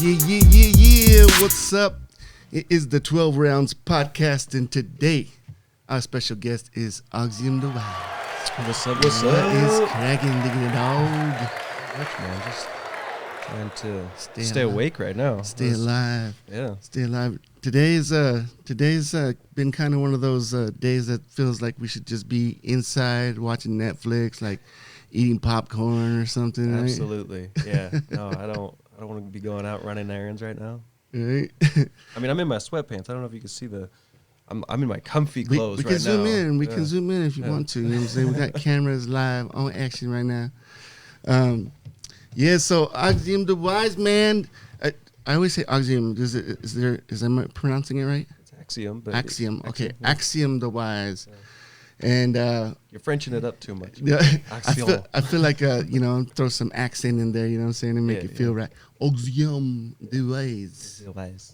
Yeah. What's up? It is the 12 Rounds podcast, and today our special guest is Axiom The Wyze. What's up? What is cracking, digging it dog? Much, man. Just trying to stay awake right now. Stay alive. Yeah. Stay alive. Today's been kind of one of those days that feels like we should just be inside watching Netflix, like eating popcorn or something. Absolutely. Right? Yeah. No, I don't want to be going out running errands right now. Right. I mean, I'm in my sweatpants. I don't know if you can see I'm in my comfy clothes we right can zoom now. in. We can zoom in if you want to. You know what I'm saying? We got cameras live on action right now. So Axiom The Wyze, man. I always say Axiom. Am I pronouncing it right? It's Axiom. But Axiom. Okay. Yeah. Axiom The Wyze. Yeah. And you're Frenching it up too much. Yeah, Axiom. I feel like throw some accent in there, you know what I'm saying, and make it feel right. Axiom The Wyze.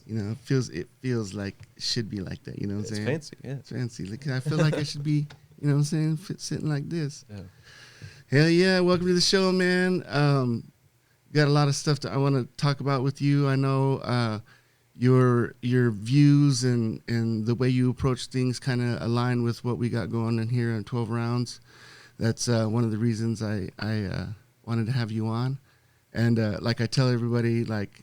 You know, it feels like it should be like that, you know what I'm saying? It's fancy, yeah. It's fancy. Like, I feel like I should be, you know what I'm saying, sitting like this. Yeah. Hell yeah, welcome to the show, man. Got a lot of stuff that I want to talk about with you. I know your views and the way you approach things kind of align with what we got going on here on 12 Rounds. That's one of the reasons I wanted to have you on. And like I tell everybody, like,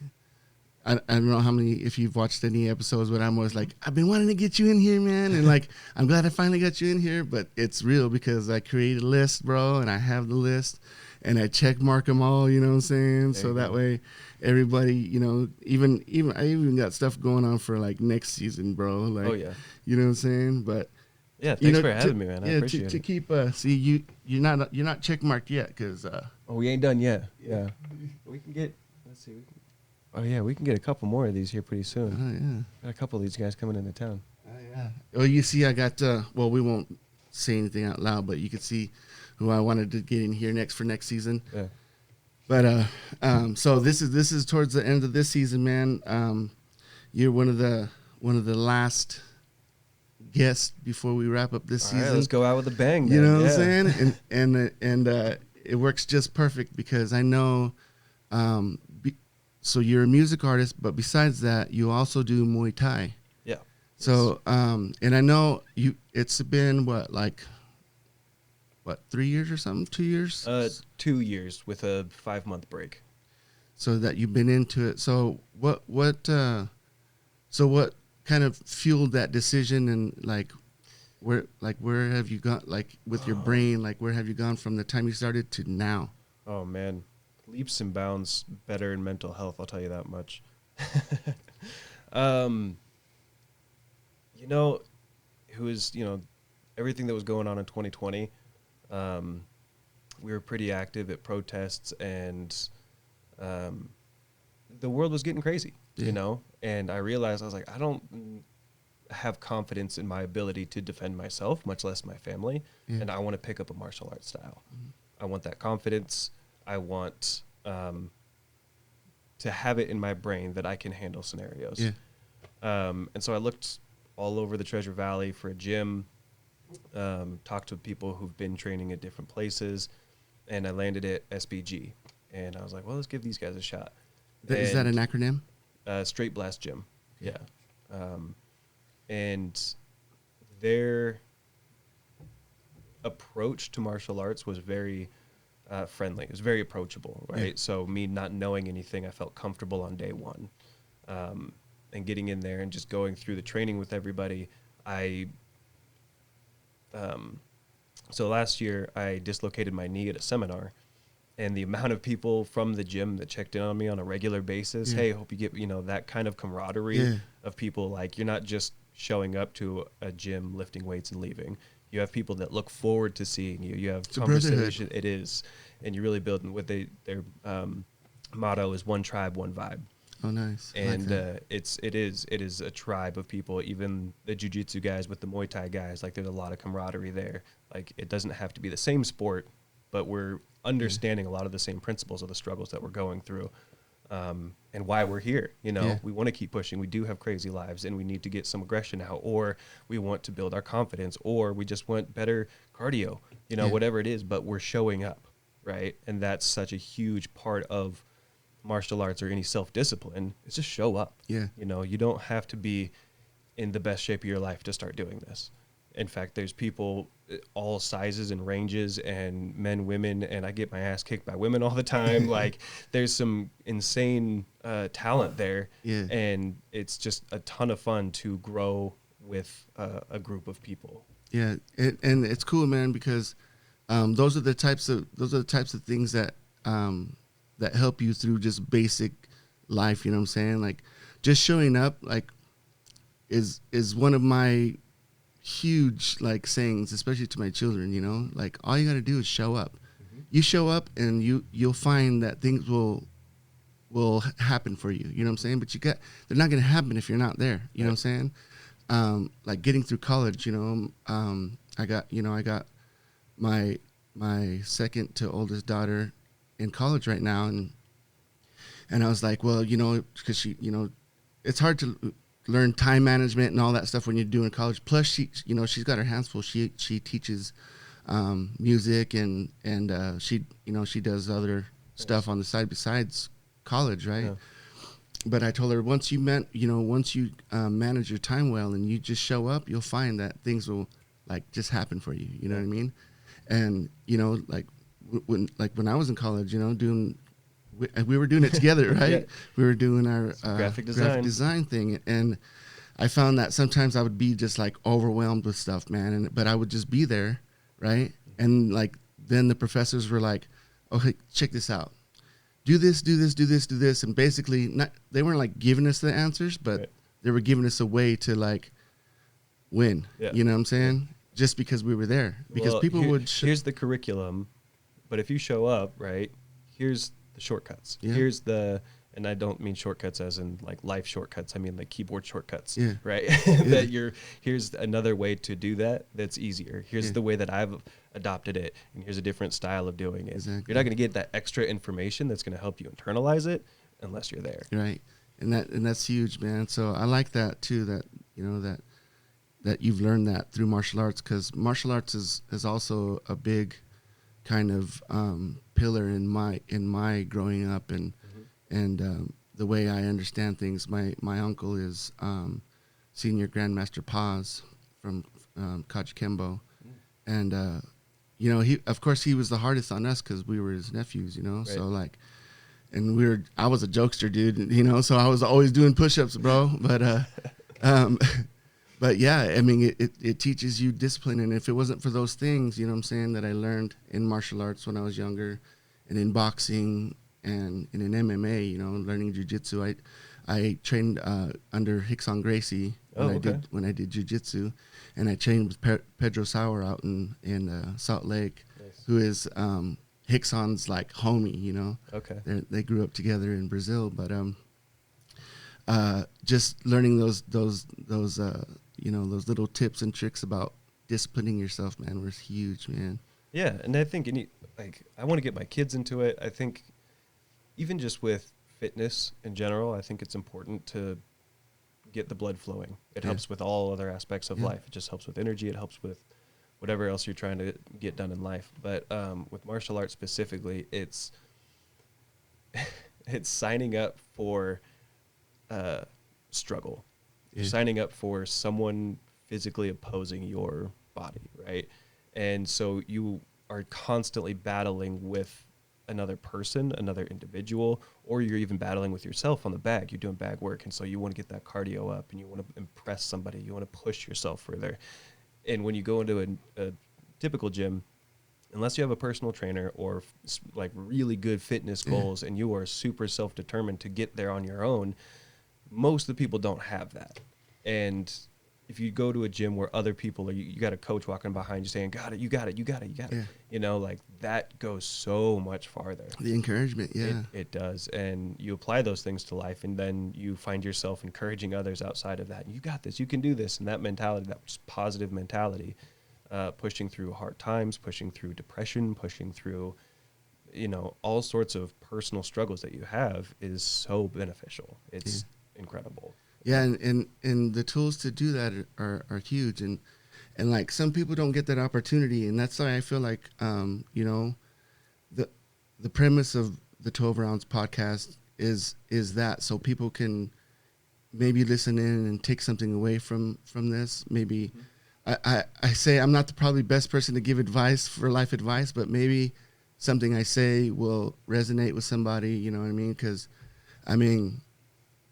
I don't know how many, if you've watched any episodes, but I'm always like, I've been wanting to get you in here, man. And like, I'm glad I finally got you in here, but it's real because I created a list, bro, and I have the list. And I check mark them all, you know what I'm saying? So that way everybody, you know, even I even got stuff going on for like next season, bro. Like, Oh yeah. You know what I'm saying? But yeah, thanks for having me, man. I appreciate it. To keep you're not check marked yet because we ain't done yet. Yeah. We can get we can get a couple more of these here pretty soon. Oh yeah. Got a couple of these guys coming into town. Oh yeah. Well, you see I got we won't say anything out loud, but you can see who I wanted to get in here next season. Yeah. But so this is towards the end of this season, man. You're one of the last guests before we wrap up this All season. right, let's go out with a bang. You know what yeah. I'm saying? And it works just perfect because I know. So you're a music artist, but besides that, you also do Muay Thai. Yeah. So and I know it's been 3 years or something? 2 years? 2 years with a 5-month break. So that you've been into it. So what kind of fueled that decision, and where have you gone, like with your brain, like where have you gone from the time you started to now? Oh man, leaps and bounds better in mental health, I'll tell you that much. Everything that was going on in 2020, we were pretty active at protests, and the world was getting crazy, you know? And I realized, I was like, I don't have confidence in my ability to defend myself, much less my family, and I want to pick up a martial arts style. Mm-hmm. I want that confidence. I want to have it in my brain that I can handle scenarios. Yeah. And so I looked all over the Treasure Valley for a gym, talked to people who've been training at different places, and I landed at SBG. And I was like, well, let's give these guys a shot. Is that an acronym? Straight Blast Gym. Yeah. And their approach to martial arts was very friendly. It was very approachable, right? Yeah. So me not knowing anything, I felt comfortable on day one. And getting in there and just going through the training with everybody, so last year I dislocated my knee at a seminar, and the amount of people from the gym that checked in on me on a regular basis, hey, hope you get, that kind of camaraderie of people. Like, you're not just showing up to a gym, lifting weights and leaving. You have people that look forward to seeing you. You have conversation. It is. And you're really building what their motto is: one tribe, one vibe. Oh, nice. And it is a tribe of people. Even the jiu-jitsu guys with the Muay Thai guys, like, there's a lot of camaraderie there. Like, it doesn't have to be the same sport, but we're understanding a lot of the same principles of the struggles that we're going through, and why we're here. We want to keep pushing. We do have crazy lives, and we need to get some aggression out, or we want to build our confidence, or we just want better cardio, whatever it is, but we're showing up, right? And that's such a huge part of martial arts or any self-discipline is just show up. Yeah. You know, you don't have to be in the best shape of your life to start doing this. In fact, there's people all sizes and ranges, and men, women, and I get my ass kicked by women all the time. Like, there's some insane talent there. Yeah. And it's just a ton of fun to grow with a group of people. Yeah. And it's cool, man, because those are the types of things that that help you through just basic life. You know what I'm saying? Like, just showing up, like, is one of my huge, like, sayings, especially to my children. You know, like, all you got to do is show up. Mm-hmm. You show up, and you'll find that things will happen for you. You know what I'm saying? But they're not going to happen if you're not there. You know what I'm saying? Like, getting through college. You know, I got my second to oldest daughter in college right now, and I was like, well, you know, because she, you know, it's hard to learn time management and all that stuff when you're doing college. Plus, she's got her hands full. She teaches music and she does other stuff on the side besides college, right? Yeah. But I told her, once you manage your time well and you just show up, you'll find that things will, like, just happen for you. You know what I mean? And, you know, like when I was in college, you know, we were doing it together, right? Yeah. We were doing our graphic design thing, and I found that sometimes I would be just, like, overwhelmed with stuff, man. But I would just be there, right? And, like, then the professors were like, "Okay, check this out. Do this, do this, do this, do this," and basically, they weren't, like, giving us the answers, but they were giving us a way to, like, win. Yeah. You know what I'm saying? Just because we were there, because people would. Here's the curriculum, but if you show up, right? Here's the shortcuts. Yeah. Here's and I don't mean shortcuts as in, like, life shortcuts. I mean, like, keyboard shortcuts, right? That here's another way to do that's easier. Here's the way that I've adopted it, and here's a different style of doing it. Exactly. You're not going to get that extra information that's going to help you internalize it unless you're there. Right. And that's huge, man. So I like that too, that, you know, that you've learned that through martial arts, because martial arts is also a big kind of pillar in my growing up and the way I understand things. My uncle is Senior Grandmaster Paz from Kaj Kembo, and you know, he was the hardest on us because we were his nephews, you know. Right. So, like, and I was a jokester, dude, you know, so I was always doing push-ups, bro. But yeah, I mean, it teaches you discipline. And if it wasn't for those things, you know what I'm saying, that I learned in martial arts when I was younger, and in boxing and in MMA, you know, learning jiu-jitsu, I trained under Rickson Gracie when I did jiu-jitsu, and I trained with Pedro Sauer out in Salt Lake, nice. Who is Rickson's, like, homie, you know. Okay. They grew up together in Brazil, but just learning those you know, those little tips and tricks about disciplining yourself, man, was huge, man. Yeah, and I think I want to get my kids into it. I think even just with fitness in general, I think it's important to get the blood flowing. It helps with all other aspects of life. It just helps with energy. It helps with whatever else you're trying to get done in life. But with martial arts specifically, it's signing up for struggle. You're signing up for someone physically opposing your body, right? And so you are constantly battling with another person, another individual, or you're even battling with yourself on the bag. You're doing bag work, and so you want to get that cardio up, and you want to impress somebody. You want to push yourself further. And when you go into a typical gym, unless you have a personal trainer or like really good fitness goals and you are super self-determined to get there on your own, most of the people don't have that. And if you go to a gym where other people you got a coach walking behind you saying, got it, you got it, you know, like, that goes so much farther. The encouragement, it does. And you apply those things to life, and then you find yourself encouraging others outside of that. You got this, you can do this. And that mentality, that just positive mentality, pushing through hard times, pushing through depression, pushing through, you know, all sorts of personal struggles that you have is so beneficial. It's incredible. Yeah, and the tools to do that are huge, and like, some people don't get that opportunity, and that's why I feel like you know, the premise of the 12 Rounds podcast is that, so people can maybe listen in and take something away from this. Maybe I say I'm not the probably best person to give advice for life advice, but maybe something I say will resonate with somebody, you know what I mean? Because, I mean,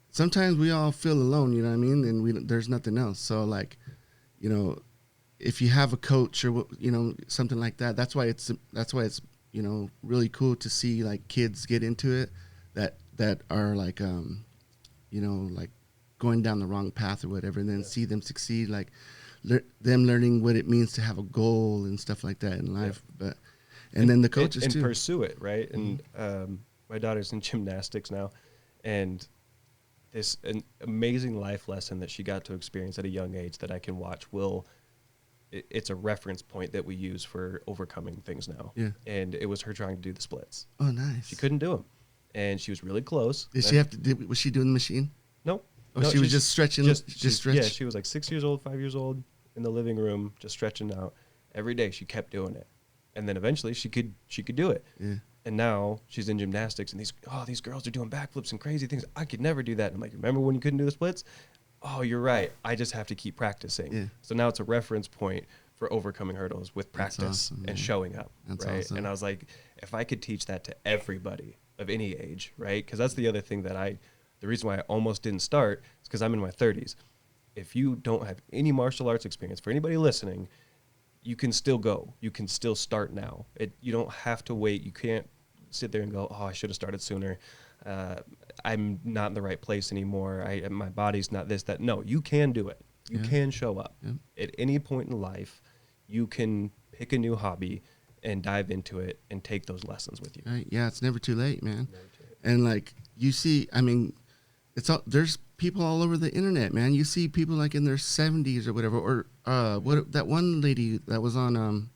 sometimes we all feel alone, you know what I mean? And there's nothing else. So, like, you know, if you have a coach or, you know, something like that, that's why it's, you know, really cool to see, like, kids get into it that are, like, you know, like, going down the wrong path or whatever, and then see them succeed, like, them learning what it means to have a goal and stuff like that in life. But and then the coaches and too pursue it, right? And my daughter's in gymnastics now, and this an amazing life lesson that she got to experience at a young age that I can watch it's a reference point that we use for overcoming things now. Yeah. And it was her trying to do the splits. Oh, nice. She couldn't do them, and she was really close. Did she have to? Was she doing the machine? Nope. Oh, no, she was just stretching. Just stretch. Yeah, she was like 6 years old, 5 years old, in the living room, just stretching out. Every day she kept doing it, and then eventually she could do it. Yeah. And now she's in gymnastics, and these girls are doing backflips and crazy things. I could never do that. And I'm like, remember when you couldn't do the splits? Oh, you're right. I just have to keep practicing. Yeah. So now it's a reference point for overcoming hurdles with practice and showing up. That's right. Awesome. And I was like, if I could teach that to everybody of any age, right? Because that's the other thing the reason why I almost didn't start is because I'm in my 30s. If you don't have any martial arts experience, for anybody listening, you can still go. You can still start now. You don't have to wait. You can't sit there and go, oh, I should have started sooner. I'm not in the right place anymore. My body's not this, that. No, you can do it. You can show up. Yeah. At any point in life, you can pick a new hobby and dive into it and take those lessons with you. Right. Yeah, it's never too late, man. Never too late. And like you see, I mean, there's people all over the internet, man. You see people like in their 70s or whatever, or that one lady that was on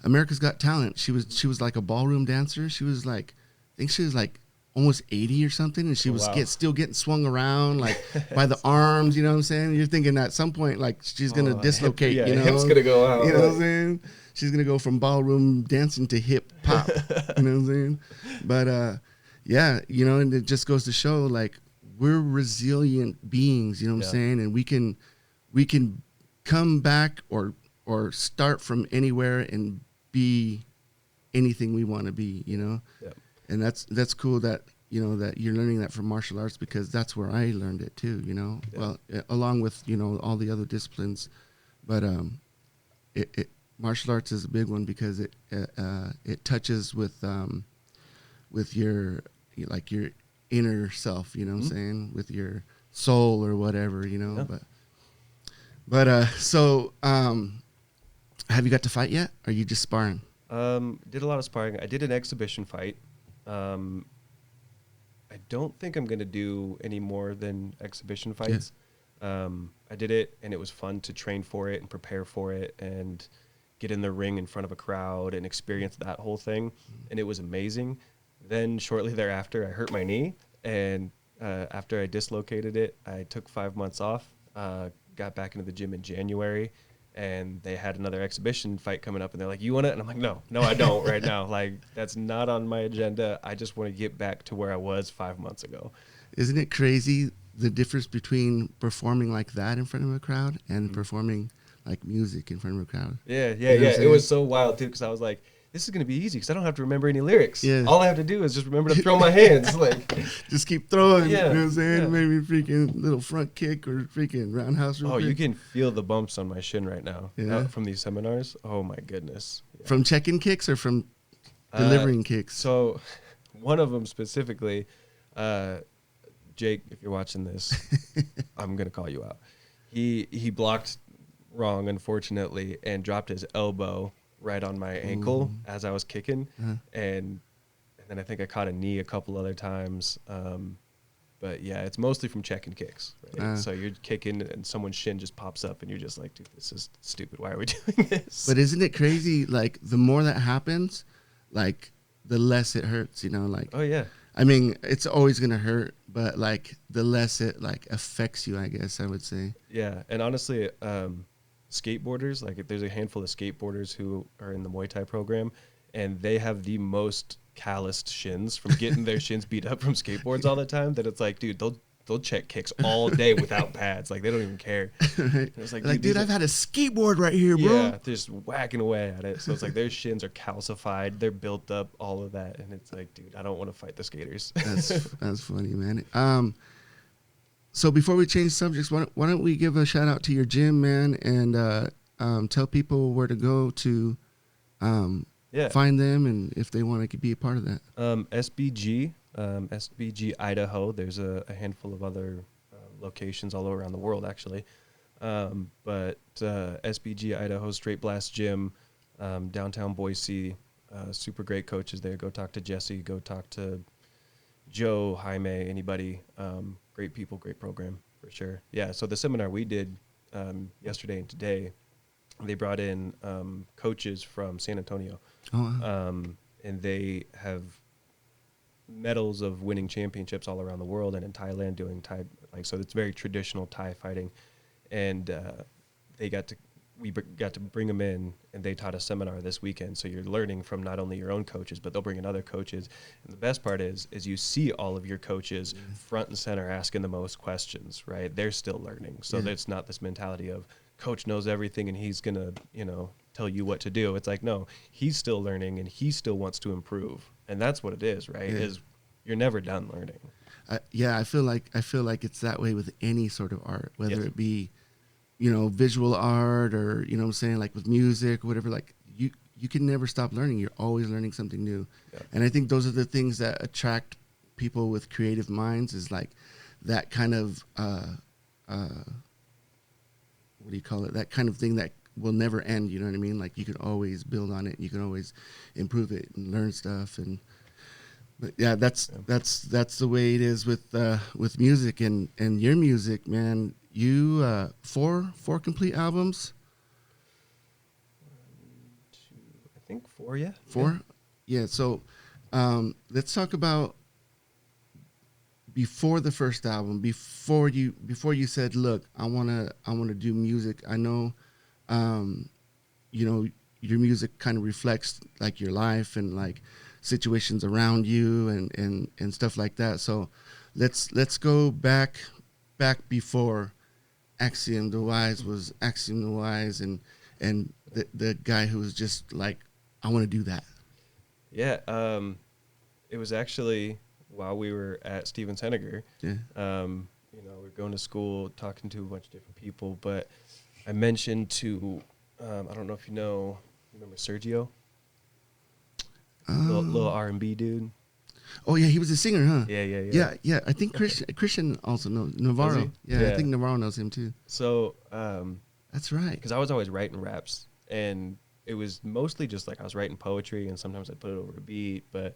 America's Got Talent. She was like a ballroom dancer. She was like, I think she was like almost 80 or something, and she was still getting swung around like by the arms. You know what I'm saying? You're thinking at some point like she's gonna dislocate. Yeah, you know, hip's gonna go out. You know what I'm saying? She's gonna go from ballroom dancing to hip hop. You know what I'm saying? But yeah, you know, and it just goes to show like we're resilient beings. You know what I'm saying? And we can come back or start from anywhere and be anything we want to be. You know. Yep. And that's cool that, you know, that you're learning that from martial arts, because that's where I learned it too, you know. Yeah. Well, along with, you know, all the other disciplines, but martial arts is a big one because it touches with your like your inner self, you know what I'm saying, with your soul or whatever, you know. Yeah. But so have you got to fight yet? Or are you just sparring? Did a lot of sparring. I did an exhibition fight. I don't think I'm going to do any more than exhibition fights. Yeah. I did it, and it was fun to train for it and prepare for it and get in the ring in front of a crowd and experience that whole thing. And it was amazing. Then shortly thereafter, I hurt my knee. And after I dislocated it, I took 5 months off, got back into the gym in January. And they had another exhibition fight coming up, and they're like, you want it? And I'm like, no, I don't right now. Like, that's not on my agenda. I just want to get back to where I was 5 months ago. Isn't it crazy, the difference between performing like that in front of a crowd and performing like music in front of a crowd? Yeah. It was so wild, too, because I was like, this is going to be easy because I don't have to remember any lyrics. Yeah. All I have to do is just remember to throw my hands. Like, just keep throwing, you know what I'm saying? Yeah. Maybe freaking little front kick or freaking roundhouse. Oh, you can feel the bumps on my shin right now from these seminars. Oh, my goodness. Yeah. From checking kicks or from delivering kicks? So one of them specifically, Jake, if you're watching this, I'm going to call you out. He blocked wrong, unfortunately, and dropped his elbow right on my ankle as I was kicking. And then I think I caught a knee a couple other times. But yeah, it's mostly from checking kicks. Right? So you're kicking and someone's shin just pops up and you're just like, dude, this is stupid. Why are we doing this? But isn't it crazy? Like, the more that happens, like, the less it hurts, you know? Like, oh yeah. I mean, it's always going to hurt, but like the less it like affects you, I guess I would say. Yeah. And honestly, skateboarders, like there's a handful of skateboarders who are in the Muay Thai program, and they have the most calloused shins from getting their shins beat up from skateboards all the time that it's like, dude, they'll check kicks all day without pads. Like, they don't even care. Right. It's like, dude, I've had a skateboard right here, bro. Yeah, they're just whacking away at it. So it's like their shins are calcified, they're built up, all of that, and it's like, dude, I don't want to fight the skaters. That's funny, man. So before we change subjects, why don't we give a shout out to your gym, man, and tell people where to go to find them, and if they want to be a part of that. SBG Idaho. There's a handful of other locations all around the world, actually. But SBG Idaho Straight Blast Gym, downtown Boise, super great coaches there. Go talk to Jesse. Go talk to Joe, Jaime, anybody. Great people, great program for sure. Yeah. So the seminar we did yesterday and today, they brought in coaches from San Antonio, and they have medals of winning championships all around the world and in Thailand doing Thai, so it's very traditional Thai fighting. And we got to bring them in, and they taught a seminar this weekend. So you're learning from not only your own coaches, but they'll bring in other coaches. And the best part is you see all of your coaches front and center asking the most questions, right? They're still learning. So there's not this mentality of coach knows everything and he's going to, tell you what to do. It's like, no, he's still learning and he still wants to improve. And that's what it is, right? Is you're never done learning. I feel like it's that way with any sort of art, whether it be, visual art or, what I'm saying, like with music or whatever, like you can never stop learning. You're always learning something new. Yeah. And I think those are the things that attract people with creative minds, is like that kind of, what do you call it? That kind of thing that will never end. You know what I mean? Like you can always build on it. You can always improve it and learn stuff. But yeah, that's the way it is with music and your music, man. You four complete albums. 1, 2, I think 4. Yeah. 4. Yeah. So let's talk about before the first album. Before you said, look, I wanna do music. I know, your music kind of reflects like your life and like situations around you and stuff like that. So let's go back before Axiom The Wyze was Axiom The Wyze and the guy who was just like, I want to do that. Yeah. It was actually while we were at Stevens Henniger. Yeah. We're going to school, talking to a bunch of different people, but I mentioned to, I don't know if remember Sergio? Little R&B dude. Oh yeah, he was a singer, huh? Yeah. I think Christian also knows Navarro. Yeah, I think Navarro knows him too. So that's right. Because I was always writing raps, and it was mostly just like I was writing poetry, and sometimes I'd put it over a beat, but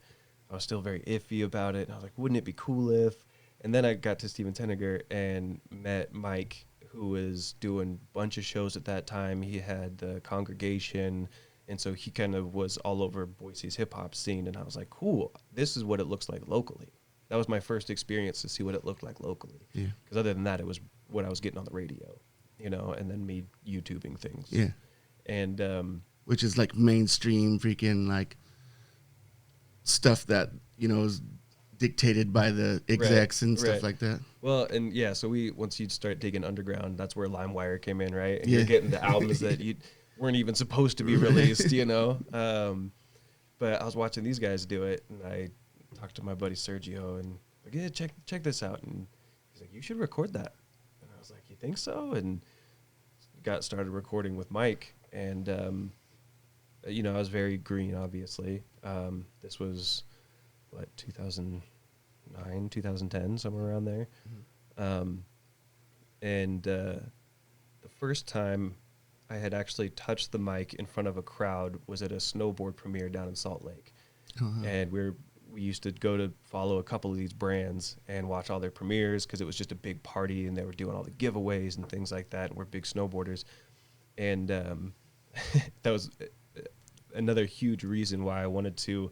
I was still very iffy about it. And I was like, wouldn't it be cool if? And then I got to Stevens Henniger and met Mike, who was doing a bunch of shows at that time. He had the Congregation. And so he kind of was all over Boise's hip-hop scene. And I was like, cool, this is what it looks like locally. That was my first experience to see what it looked like locally. Yeah. Because other than that, it was what I was getting on the radio, and then me YouTubing things. Yeah. And which is like mainstream freaking like stuff that, is dictated by the execs and stuff like that. Well, and yeah, so once you start digging underground, that's where LimeWire came in, right? And you're getting the albums that you weren't even supposed to be released, But I was watching these guys do it, and I talked to my buddy Sergio, and like, yeah, check this out. And he's like, you should record that. And I was like, you think so? And got started recording with Mike, and I was very green, obviously. This was 2009, 2010, somewhere around there. Mm-hmm. And the first time I had actually touched the mic in front of a crowd was at a snowboard premiere down in Salt Lake. Uh-huh. And we used to go to follow a couple of these brands and watch all their premieres because it was just a big party and they were doing all the giveaways and things like that. And we're big snowboarders. And that was another huge reason why I wanted to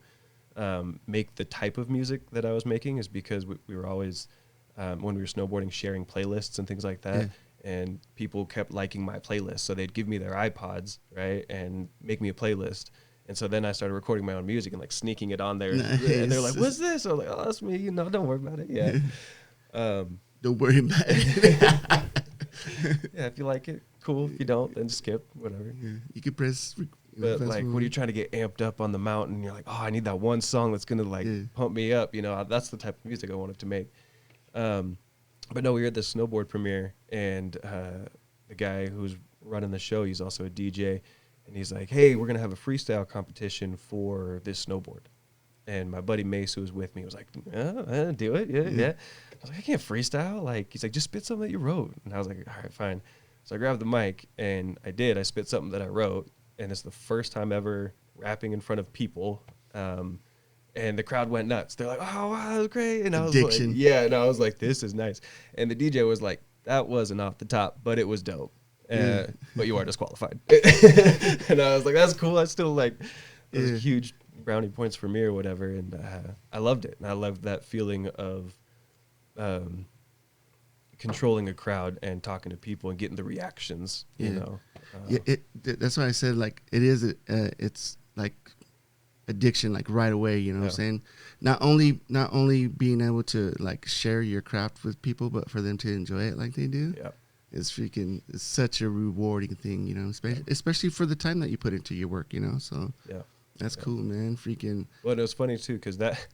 make the type of music that I was making, is because we were always, when we were snowboarding, sharing playlists and things like that. Yeah. And people kept liking my playlist. So they'd give me their iPods, right, and make me a playlist. And so then I started recording my own music and like sneaking it on there. Nice. And they're like, "What's this?" I was like, "Oh, that's me. Don't worry about it." Yeah. Don't worry about it. Yeah, if you like it, cool. If you don't, then skip, whatever. Yeah. You could press. But like when you're trying to get amped up on the mountain, you're like, "Oh, I need that one song that's gonna like pump me up." That's the type of music I wanted to make. But no, we were at the snowboard premiere, and the guy who's running the show, he's also a DJ, and he's like, "Hey, we're gonna have a freestyle competition for this snowboard." And my buddy Mace, who was with me, was like, "Do it, yeah." I was like, "I can't freestyle." Like, he's like, "Just spit something that you wrote." And I was like, "All right, fine." So I grabbed the mic, and I did. I spit something that I wrote, and it's the first time ever rapping in front of people. And the crowd went nuts. They're like, "Oh, wow, that was great." And I was like, "Yeah." And I was like, "This is nice." And the DJ was like, "That wasn't off the top, but it was dope. But you are disqualified." And I was like, "That's cool." I still like those huge brownie points for me or whatever. And I loved it. And I loved that feeling of controlling a crowd and talking to people and getting the reactions, you know. That's why I said, like, it's like addiction, like right away, you know what I'm saying? Not only being able to like share your craft with people, but for them to enjoy it like they do. Yeah. It's such a rewarding thing, you know, especially for the time that you put into your work, you know. So that's cool, man. Well, it was funny too, because that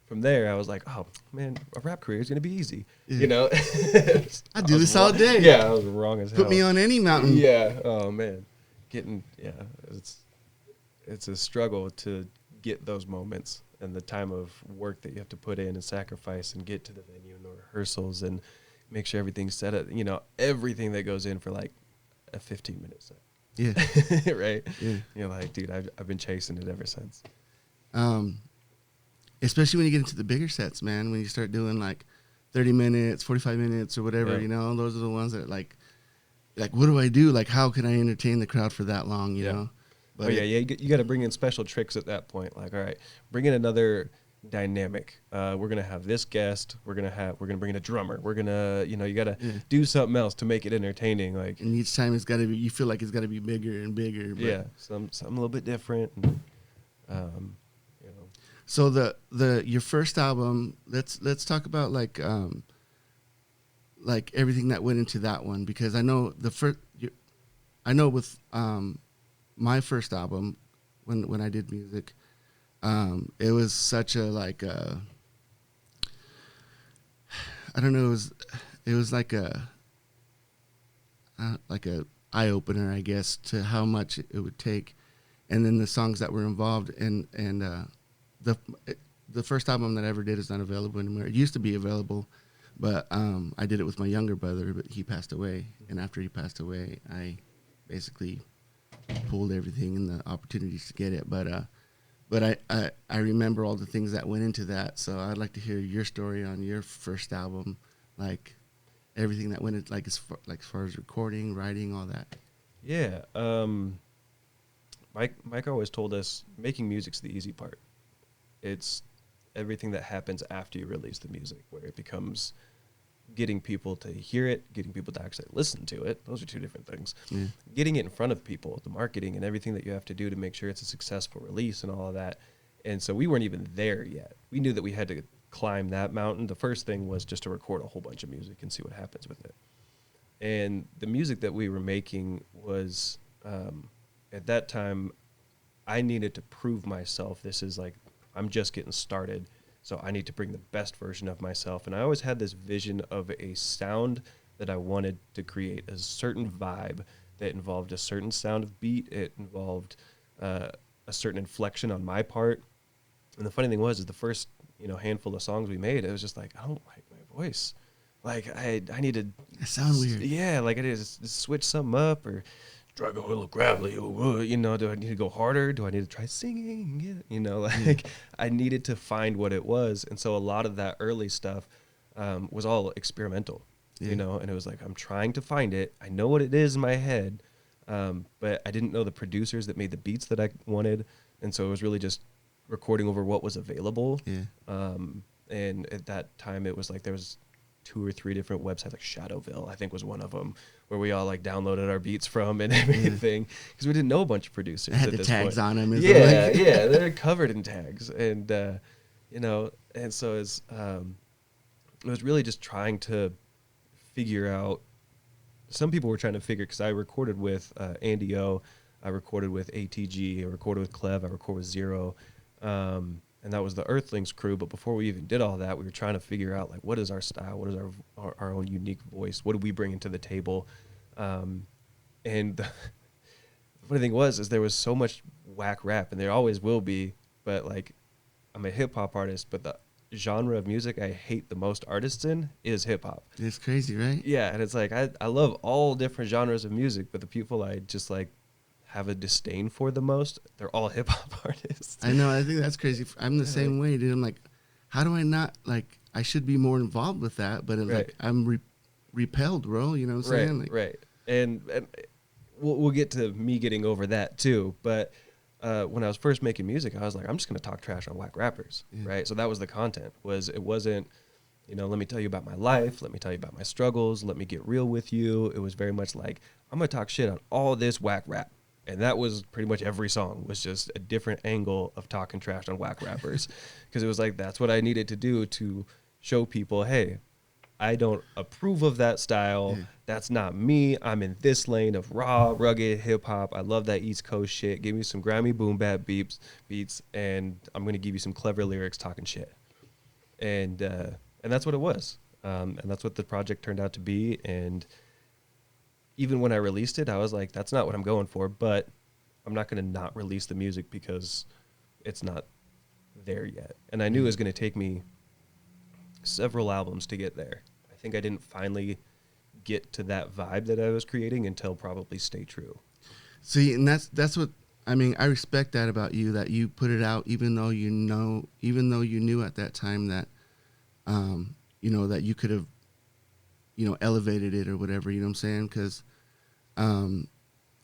from there I was like, "Oh man, a rap career is gonna be easy," you know. I do this all day. Yeah, I was wrong as hell. Put me on any mountain. Yeah. Oh man, it's a struggle to get those moments and the time of work that you have to put in and sacrifice and get to the venue and the rehearsals and make sure everything's set up, you know, everything that goes in for like a 15-minute set. Yeah. Right. Yeah. You're like, dude, I've been chasing it ever since. Especially when you get into the bigger sets, man, when you start doing like 30 minutes, 45 minutes or whatever, you know, those are the ones that like, what do I do? Like, how can I entertain the crowd for that long, you know? But you got to bring in special tricks at that point. Like, all right, bring in another dynamic. We're gonna have this guest. We're gonna bring in a drummer. We're gonna, you got to do something else to make it entertaining. Like, and each time it's got to be, you feel like it's got to be bigger and bigger. But something a little bit different. And, So your first album, let's talk about like everything that went into that one, because I know with my first album, when I did music, it was such a like I don't know, it was like a eye opener, I guess, to how much it would take, and then the songs that were involved, and the first album that I ever did is not available anymore. It used to be available, but I did it with my younger brother, but he passed away, and after he passed away, I basically pulled everything and the opportunities to get it. But I remember all the things that went into that. So I'd like to hear your story on your first album, like everything that went into, like as far as recording, writing, all that. Yeah. Mike always told us making music's the easy part. It's everything that happens after you release the music, where it becomes getting people to hear it, getting people to actually listen to it. Those are two different things. Yeah. Getting it in front of people, the marketing and everything that you have to do to make sure it's a successful release and all of that. And so we weren't even there yet. We knew that we had to climb that mountain. The first thing was just to record a whole bunch of music and see what happens with it. And the music that we were making was, at that time, I needed to prove myself. This is like, I'm just getting started. So I need to bring the best version of myself. And I always had this vision of a sound that I wanted to create, a certain vibe that involved a certain sound of beat. It involved a certain inflection on my part. And the funny thing was, is the first, handful of songs we made, it was just like, I don't like my voice. Like I needed. It sounds weird. Yeah, like I need to switch something up, or do I go a little gravelly? Do I need to go harder? Do I need to try singing? I needed to find what it was. And so a lot of that early stuff was all experimental, and it was like, I'm trying to find it. I know what it is in my head, but I didn't know the producers that made the beats that I wanted. And so it was really just recording over what was available. Yeah. And at that time it was like there was 2 or 3 different websites, like Shadowville, I think was one of them, where we all like downloaded our beats from and everything, because we didn't know a bunch of producers. They had at the this tags point. on them. Yeah, yeah, they're covered in tags, and you know, and so it was really just trying to figure out. Some people were trying to figure, because I recorded with Andy O, I recorded with ATG, I recorded with Clev, I recorded with Zero, and that was the Earthlings crew. But before we even did all that, we were trying to figure out, like, what is our style? What is our own unique voice? What do we bring into the table? And the funny thing is there was so much whack rap, and there always will be, but like, I'm a hip hop artist, but the genre of music I hate the most artists in is hip hop. It's crazy, right? Yeah, and it's like I love all different genres of music, but the people I just like have a disdain for the most, they're all hip hop artists. I know. I think that's crazy. I'm the same way, dude. I'm like, how do I not, like, I should be more involved with that, but it's like I'm repelled, bro. You know what I'm saying? Like, right. And we'll get to me getting over that too, but when I was first making music, I was like, I'm just going to talk trash on whack rappers, right? So that was the content. It wasn't, you know, let me tell you about my life, let me tell you about my struggles, let me get real with you. It was very much like, I'm going to talk shit on all this whack rap. And that was pretty much every song, was just a different angle of talking trash on whack rappers. Because it was like, that's what I needed to do to show people, hey, I don't approve of that style. Yeah. That's not me. I'm in this lane of raw, rugged hip hop. I love that East Coast shit. Give me some grimy boom bap beats, and I'm gonna give you some clever lyrics talking shit. And that's what it was. And that's what the project turned out to be. And even when I released it, I was like, that's not what I'm going for. But I'm not gonna not release the music because it's not there yet. And I knew it was gonna take me several albums to get there. I think I didn't finally get to that vibe that I was creating until probably Stay True. See, and that's what I mean. I respect that about you, that you put it out, even though you knew at that time that, you know, that you could have, you know, elevated it or whatever. You know what I'm saying? Because,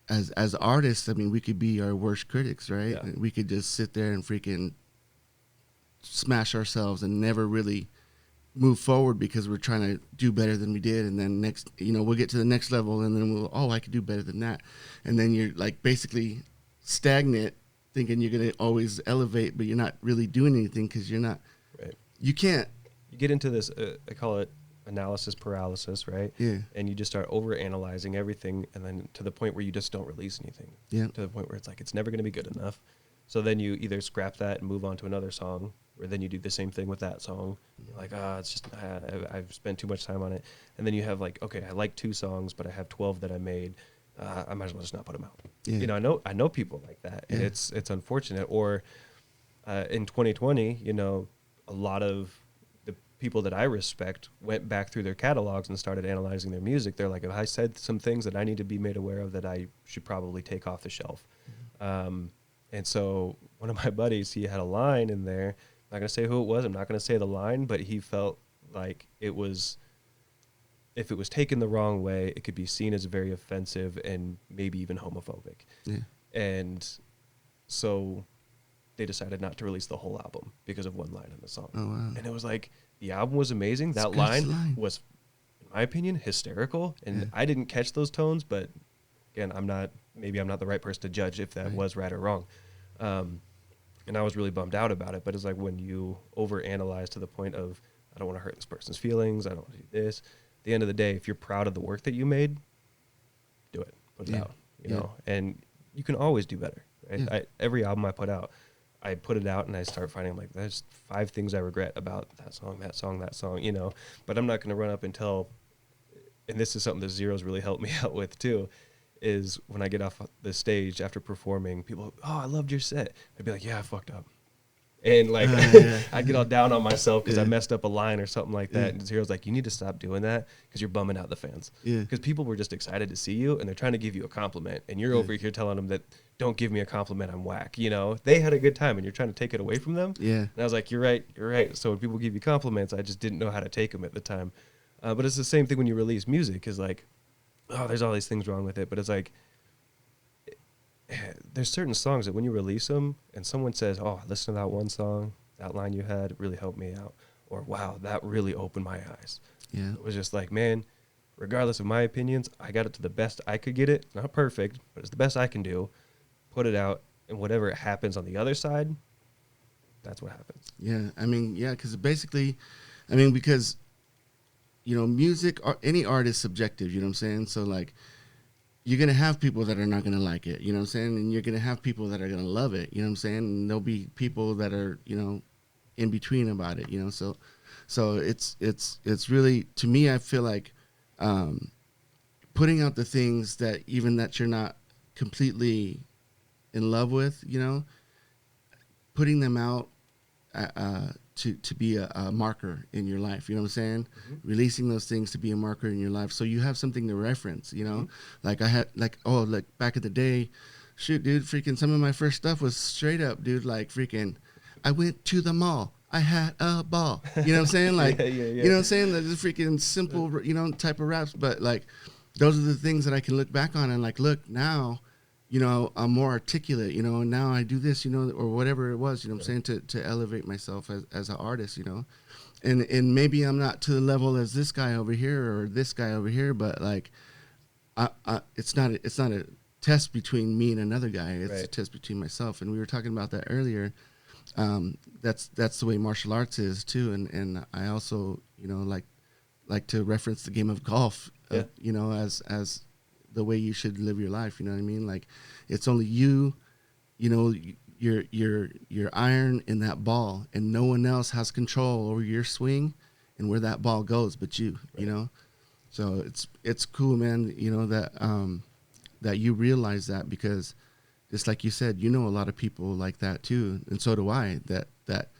as artists, I mean, we could be our worst critics, right? Yeah. We could just sit there and freaking smash ourselves and never really move forward because we're trying to do better than we did, and then next, you know, we'll get to the next level, and then I could do better than that, and then you're like basically stagnant, thinking you're gonna always elevate, but you're not really doing anything because you're not. Right. You can't. You get into this. I call it analysis paralysis, right? Yeah. And you just start over analyzing everything, and then to the point where you just don't release anything. Yeah. To the point where it's like it's never gonna be good enough. So then you either scrap that and move on to another song, or then you do the same thing with that song. You're like, it's just, I've spent too much time on it. And then you have like, okay, I like 2 songs, but I have 12 that I made. I might as well just not put them out. Yeah. You know, I know people like that, and it's unfortunate. Or in 2020, you know, a lot of the people that I respect went back through their catalogs and started analyzing their music. They're like, if I said some things that I need to be made aware of that I should probably take off the shelf. And so one of my buddies, he had a line in there. I'm not going to say who it was. I'm not going to say the line, but he felt like it was, if it was taken the wrong way, it could be seen as very offensive and maybe even homophobic. Yeah. And so they decided not to release the whole album because of one line in the song. Oh, wow. And it was like, the album was amazing. That line was, in my opinion, hysterical. And I didn't catch those tones, but again, maybe I'm not the right person to judge if that was right or wrong. And I was really bummed out about it, but it's like when you overanalyze to the point of, I don't want to hurt this person's feelings, I don't want to do this. At the end of the day, if you're proud of the work that you made, do it, put it out, you know, and you can always do better, right? Yeah. Every album I put out, and I start finding like, there's 5 things I regret about that song, you know, but I'm not going to run up and tell, and this is something that Zero's really helped me out with too, is when I get off the stage after performing, people, I loved your set. I'd be like, yeah, I fucked up. And like, I'd get all down on myself because I messed up a line or something like that. And Zero's like, you need to stop doing that because you're bumming out the fans. Because people were just excited to see you and they're trying to give you a compliment. And you're over here telling them that, don't give me a compliment, I'm whack. You know, they had a good time and you're trying to take it away from them. Yeah. And I was like, you're right. So when people give you compliments, I just didn't know how to take them at the time. But it's the same thing when you release music, is like, there's all these things wrong with it. But it's like, there's certain songs that when you release them and someone says, listen to that one song, that line you had really helped me out. Or, wow, that really opened my eyes. Yeah. It was just like, man, regardless of my opinions, I got it to the best I could get it. Not perfect, but it's the best I can do. Put it out, and whatever happens on the other side, that's what happens. Yeah. I mean, yeah, because basically, I mean, because, you know, music, or any art is subjective, you know what I'm saying? So, like, you're going to have people that are not going to like it, you know what I'm saying? And you're going to have people that are going to love it, you know what I'm saying? And there'll be people that are, you know, in between about it, you know? So it's really, to me, I feel like putting out the things that even that you're not completely in love with, you know, putting them out to be a marker in your life, you know what I'm saying? Mm-hmm. Releasing those things to be a marker in your life, so you have something to reference, you know? Mm-hmm. Like I had, like back in the day, shoot, dude, freaking some of my first stuff was straight up, dude, like freaking, I went to the mall, I had a ball, you know what I'm saying? Like, yeah. You know what I'm saying? Like, just freaking simple, you know, type of raps, but like, those are the things that I can look back on and like, look now, you know, I'm more articulate, you know, and now I do this, you know, or whatever it was, you know what I'm saying, to elevate myself as an artist, you know, and maybe I'm not to the level as this guy over here or this guy over here, but like, it's not a test between me and another guy. It's a test between myself. And we were talking about that earlier. That's the way martial arts is too. And I also, you know, like to reference the game of golf, you know, as the way you should live your life, you know what I mean? Like, it's only you know, your iron in that ball, and no one else has control over your swing and where that ball goes but you, you know? So it's cool, man, you know, that that you realize that, because just like you said, you know, a lot of people like that too, and so do I, that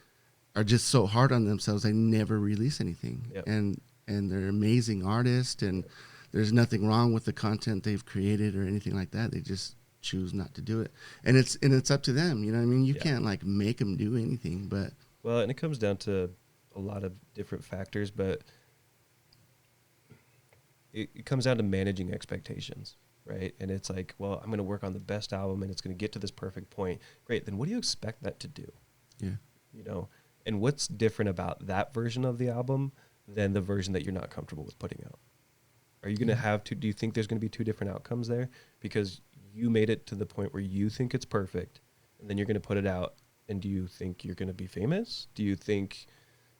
are just so hard on themselves, they never release anything. And they're amazing artists, and there's nothing wrong with the content they've created or anything like that. They just choose not to do it. And it's up to them. You know what I mean? You can't like make them do anything, but. Well, and it comes down to a lot of different factors, but it comes down to managing expectations, right? And it's like, well, I'm going to work on the best album and it's going to get to this perfect point. Great. Then what do you expect that to do? Yeah. You know, and what's different about that version of the album than the version that you're not comfortable with putting out? Are you going to have to, do you think there's going to be two different outcomes there? Because you made it to the point where you think it's perfect, and then you're going to put it out, and do you think you're going to be famous? Do you think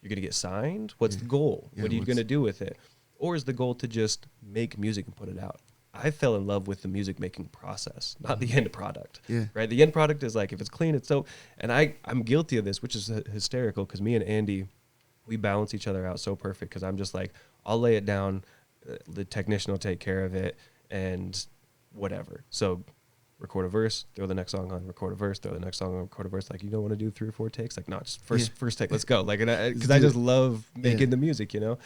you're going to get signed? What's the goal? What are you going to do with it? Or is the goal to just make music and put it out? I fell in love with the music making process, not the end product. Right? The end product is like, if it's clean, it's so, and I'm guilty of this, which is hysterical, because me and Andy, we balance each other out so perfect, because I'm just like, I'll lay it down, the technician will take care of it, and whatever. So record a verse, throw the next song on, record a verse, throw the next song on, record a verse. Like, you don't want to do 3 or 4 takes? Like, no, just first take, let's go. Like, because I just love making the music, you know?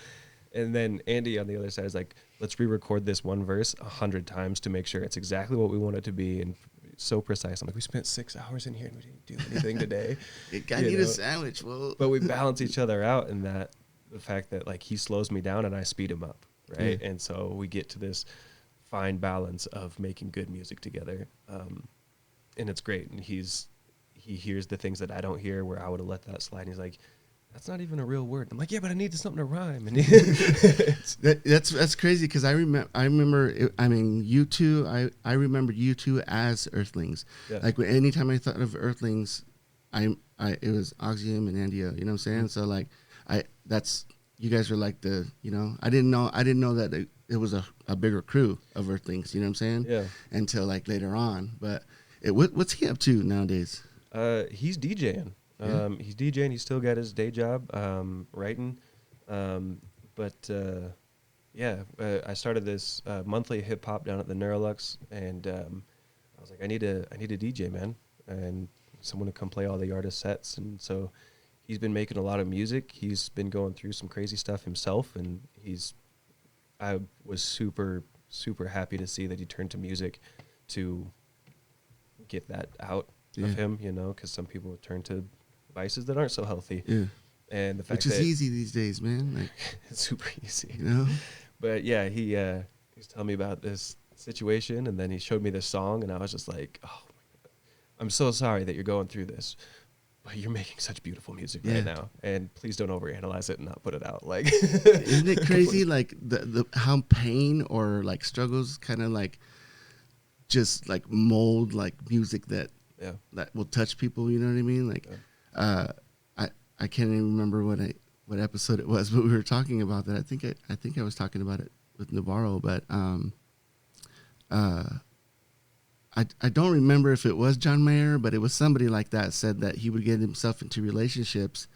And then Andy on the other side is like, let's re-record this one verse 100 times to make sure it's exactly what we want it to be, and so precise. I'm like, we spent 6 hours in here and we didn't do anything today. I need a sandwich. Well, but we balance each other out in that, the fact that like he slows me down and I speed him up, right? And so we get to this fine balance of making good music together, and it's great. And he hears the things that I don't hear, where I would have let that slide. And he's like, that's not even a real word. I'm like, yeah, but I need something to rhyme. And that's crazy, because I remember U2. I remember U2 as Earthlings. Like, anytime I thought of Earthlings, it was Axiom and India. You know what I'm saying? So like, you guys were like the, you know, I didn't know that it was a bigger crew of Earthlings. You know what I'm saying? Yeah. Until like later on, but what's he up to nowadays? He's DJing. He's DJing. He's still got his day job, writing. I started this monthly hip hop down at the Neurolux, and I was like, I need a DJ, man, and someone to come play all the artist sets. And so he's been making a lot of music. He's been going through some crazy stuff himself, and I was super, super happy to see that he turned to music to get that out of him, you know, because some people turn to vices that aren't so healthy. And the fact which is easy these days, man. Like, it's super easy, you know. But yeah, he was telling me about this situation, and then he showed me this song, and I was just like, oh my God, I'm so sorry that you're going through this, you're making such beautiful music right now, and please don't overanalyze it and not put it out. Like, isn't it crazy? Like the how pain or like struggles kind of like just like mold like music that will touch people. You know what I mean? Like, I can't even remember what episode it was, but we were talking about that. I think I was talking about it with Navarro, but I don't remember if it was John Mayer, but it was somebody like that said that he would get himself into relationships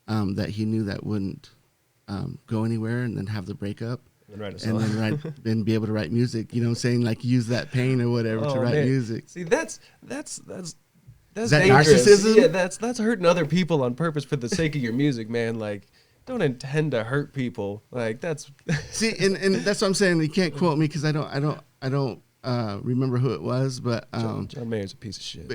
that he knew that wouldn't go anywhere, and then have the breakup, and be able to write music. You know what I'm saying? Like use that pain or whatever to write music. See, that's Is that dangerous. narcissism? Yeah, that's hurting other people on purpose for the sake of your music, man. Like, don't intend to hurt people. Like, that's see, and that's what I'm saying. You can't quote me because I don't remember who it was, but John Mayer's a piece of shit.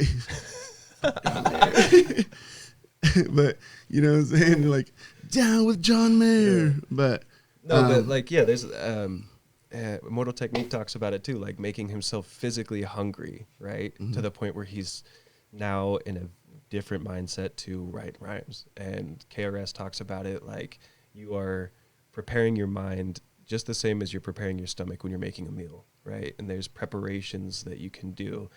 But you know what I'm saying? Like, down with John Mayer. But but like, yeah, there's Immortal Technique talks about it too, like making himself physically hungry, right? To the point where he's now in a different mindset to write rhymes. And KRS talks about it like you are preparing your mind just the same as you're preparing your stomach when you're making a meal, right? And there's preparations that you can do.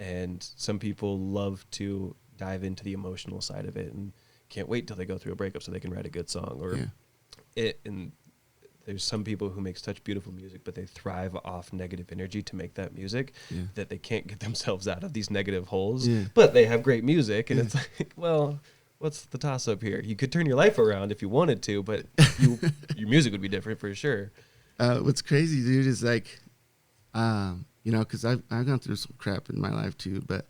And some people love to dive into the emotional side of it and can't wait till they go through a breakup so they can write a good song. Or and there's some people who make such beautiful music, but they thrive off negative energy to make that music that they can't get themselves out of these negative holes. But they have great music, and it's like, well, what's the toss up here? You could turn your life around if you wanted to, but your music would be different for sure. What's crazy, dude, is like, you know, because I've gone through some crap in my life too, but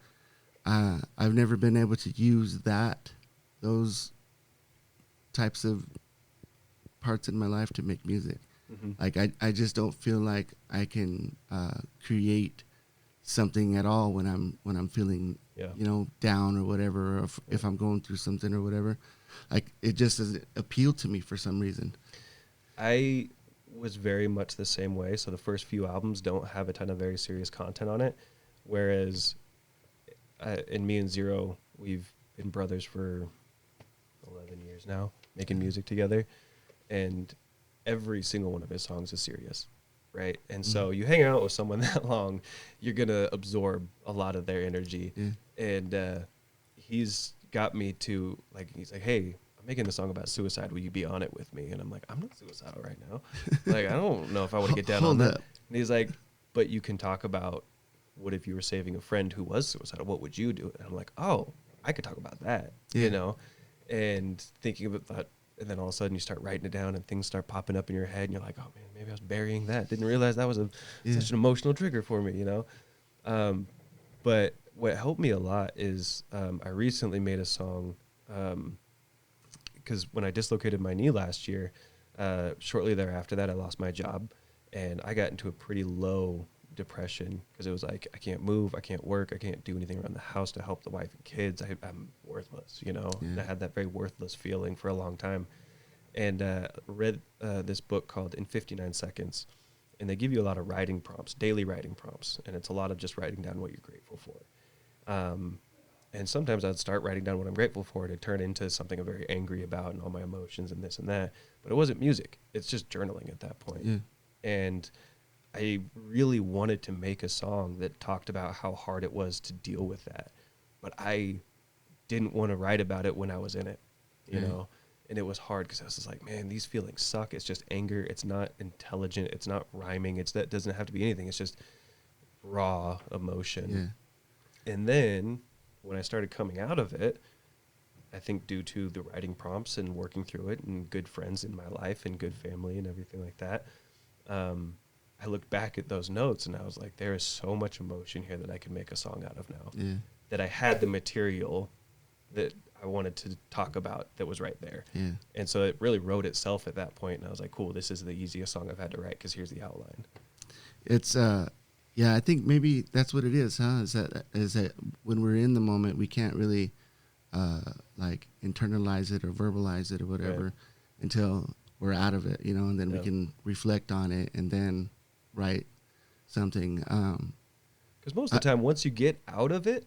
I've never been able to use those types of parts in my life to make music. Like I just don't feel like I can create something at all when I'm feeling you know, down or whatever, or if I'm going through something or whatever. Like it just doesn't appeal to me for some reason. I was very much the same way. So the first few albums don't have a ton of very serious content on it, whereas in me and Zero, we've been brothers for 11 years now, making music together. And every single one of his songs is serious, right? And so you hang out with someone that long, you're going to absorb a lot of their energy. And he's got me to, like, he's like, hey, I'm making a song about suicide. Will you be on it with me? And I'm like, I'm not suicidal right now. Like, I don't know if I want to get down on that. And he's like, but you can talk about what if you were saving a friend who was suicidal? What would you do? And I'm like, oh, I could talk about that, you know? And thinking about that. And then all of a sudden you start writing it down and things start popping up in your head and you're like, oh man, maybe I was burying that. Didn't realize that was such an emotional trigger for me, you know? But what helped me a lot is I recently made a song because when I dislocated my knee last year, shortly thereafter that I lost my job and I got into a pretty low depression because it was like, I can't move, I can't work, I can't do anything around the house to help the wife and kids. I'm worthless, you know? And I had that very worthless feeling for a long time. And read this book called In 59 Seconds. And they give you a lot of writing prompts, daily writing prompts. And it's a lot of just writing down what you're grateful for. And sometimes I'd start writing down what I'm grateful for to turn into something I'm very angry about and all my emotions and this and that. But it wasn't music. It's just journaling at that point. And I really wanted to make a song that talked about how hard it was to deal with that. But I didn't want to write about it when I was in it, you know? And it was hard because I was just like, man, these feelings suck. It's just anger. It's not intelligent. It's not rhyming. That doesn't have to be anything. It's just raw emotion. And then when I started coming out of it, I think due to the writing prompts and working through it and good friends in my life and good family and everything like that, I looked back at those notes and I was like, there is so much emotion here that I could make a song out of now. That I had the material that I wanted to talk about that was right there. And so it really wrote itself at that point. And I was like, cool, this is the easiest song I've had to write because here's the outline. It's, I think maybe that's what it is, huh? Is that when we're in the moment, we can't really like internalize it or verbalize it or whatever until we're out of it, you know, and then we can reflect on it and then write something. Because most of the time, once you get out of it,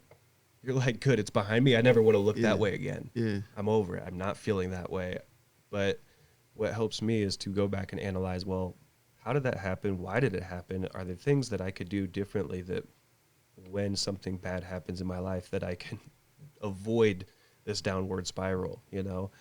you're like, good, it's behind me. I never want to look that way again. Yeah. I'm over it. I'm not feeling that way. But what helps me is to go back and analyze, well, how did that happen? Why did it happen? Are there things that I could do differently that when something bad happens in my life that I can avoid this downward spiral, you know?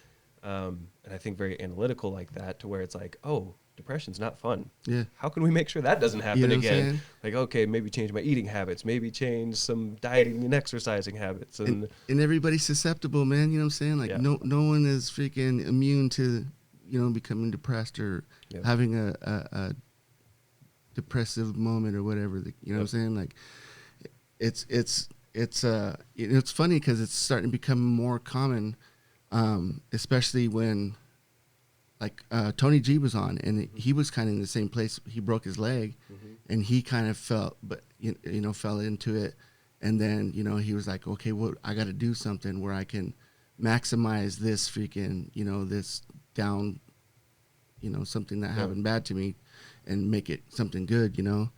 And I think very analytical like that, to where it's like, oh, depression's not fun. Yeah. How can we make sure that doesn't happen again? Saying? Like, okay, maybe change my eating habits, maybe change some dieting and exercising habits. And everybody's susceptible, man. You know what I'm saying? Like, no one is freaking immune to, you know, becoming depressed or having a depressive moment or whatever. You know what I'm saying? Like, it's funny because it's starting to become more common, especially when, like, Tony G was on, and he was kind of in the same place. He broke his leg, and he kind of fell into it. And then, you know, he was like, okay, well, I got to do something where I can maximize this freaking, you know, this down, you know, something that happened bad to me, and make it something good, you know.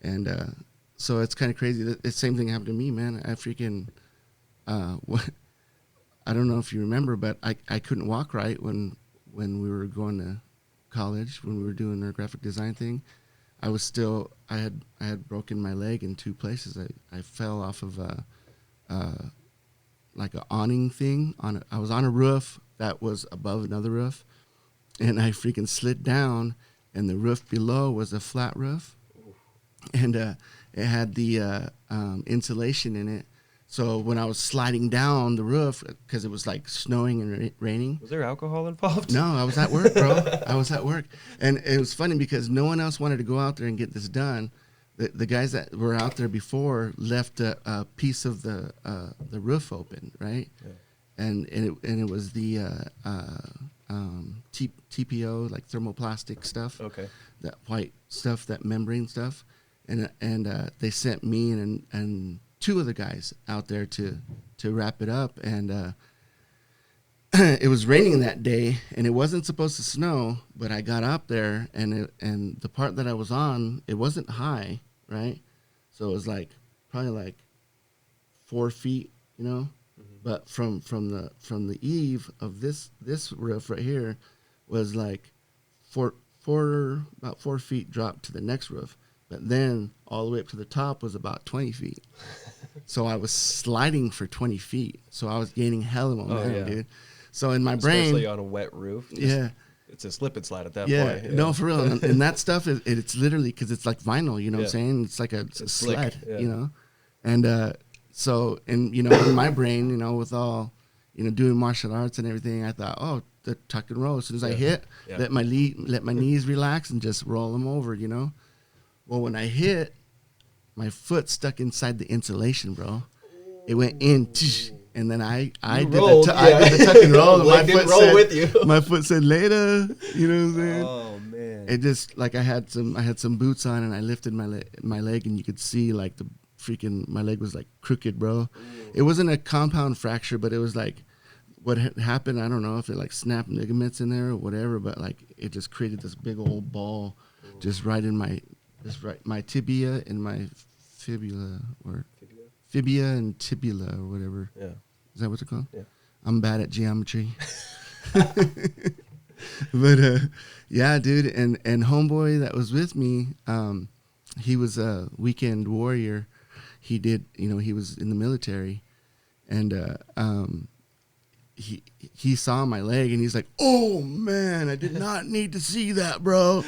And so it's kind of crazy. The same thing happened to me, man. I freaking, I don't know if you remember, but I couldn't walk right when we were going to college, when we were doing our graphic design thing. I had broken my leg in 2 places. I fell off of like an awning thing. I was on a roof that was above another roof, and I freaking slid down, and the roof below was a flat roof, and it had the insulation in it. So when I was sliding down the roof, because it was like snowing and raining. Was there alcohol involved? No, I was at work, bro. I was at work. And it was funny because no one else wanted to go out there and get this done. The guys that were out there before left a piece of the roof open, right? Yeah. And it was the TPO, like thermoplastic stuff. Okay. That white stuff, that membrane stuff. And they sent me and 2 of the guys out there to wrap it up, and it was raining that day, and it wasn't supposed to snow, but I got up there, and the part that I was on, it wasn't high, right? So it was like probably like 4 feet, you know. But from the eave of this roof right here was like about 4 feet drop to the next roof. But then all the way up to the top was about 20 feet. So I was sliding for 20 feet. So I was gaining hella momentum, dude. So in my brain... Especially on a wet roof. It's a slip and slide at that point. Yeah. No, for real. And that stuff, it's literally, because it's like vinyl, you know what I'm saying? It's like a sled, you know? And so, and, you know, in my brain, you know, with all, you know, doing martial arts and everything, I thought, oh, the tuck and roll. As soon as I hit, let my knees relax and just roll them over, you know? Well, when I hit, my foot stuck inside the insulation, bro. It went in, and then I did the tuck and roll. And my foot said later. You know what I'm saying? Oh man! It just like I had some boots on, and I lifted my leg, and you could see like the freaking my leg was like crooked, bro. Ooh. It wasn't a compound fracture, but it was like what had happened. I don't know if it like snapped ligaments in there or whatever, but like it just created this big old ball, just right in my. That's right. My tibia and my fibula, or fibia and tibula, or whatever. Yeah. Is that what they're called? Yeah. I'm bad at geometry. But yeah, dude, and homeboy that was with me, he was a weekend warrior. He did, you know, he was in the military, and he saw my leg, and he's like, "Oh man, I did not need to see that, bro."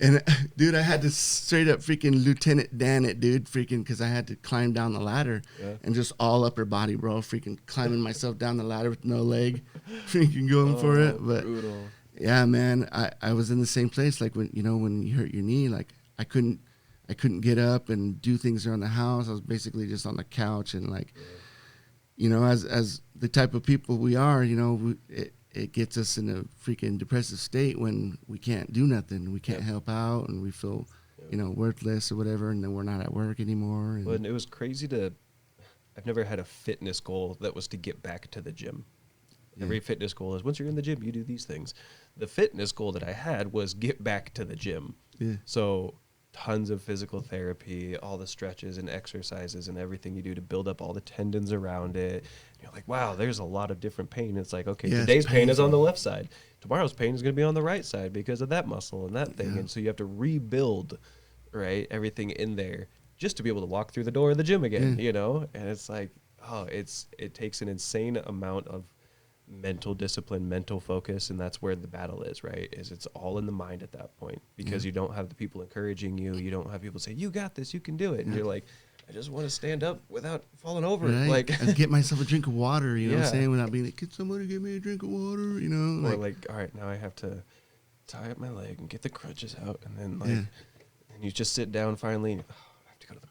And dude, I had to straight up freaking Lieutenant Dan it, dude, freaking, because I had to climb down the ladder and just all upper body, bro, freaking climbing myself down the ladder with no leg, freaking going for it. But brutal. Yeah, man, I was in the same place, like when you hurt your knee, like I couldn't get up and do things around the house. I was basically just on the couch, and like, you know, as the type of people we are, you know, it gets us in a freaking depressive state when we can't do nothing. We can't help out, and we feel, you know, worthless or whatever, and then we're not at work anymore. And well, and it was crazy I've never had a fitness goal that was to get back to the gym. Every fitness goal is once you're in the gym, you do these things. The fitness goal that I had was get back to the gym. Yeah. So tons of physical therapy, all the stretches and exercises and everything you do to build up all the tendons around it. And you're like, wow, there's a lot of different pain. It's like, okay, today's pain is on the left side. Tomorrow's pain is going to be on the right side because of that muscle and that thing. And so you have to rebuild, right, everything in there just to be able to walk through the door of the gym again, you know? And it's like, it takes an insane amount of mental discipline, mental focus, and that's where the battle is, right? Is it's all in the mind at that point, because you don't have the people encouraging you. You don't have people say, you got this, you can do it. And you're like, I just want to stand up without falling over. Right. Like, and get myself a drink of water, you know what I'm saying? Without being like, could somebody give me a drink of water, you know? Or like, all right, now I have to tie up my leg and get the crutches out. And then like, and you just sit down finally and I have to go to the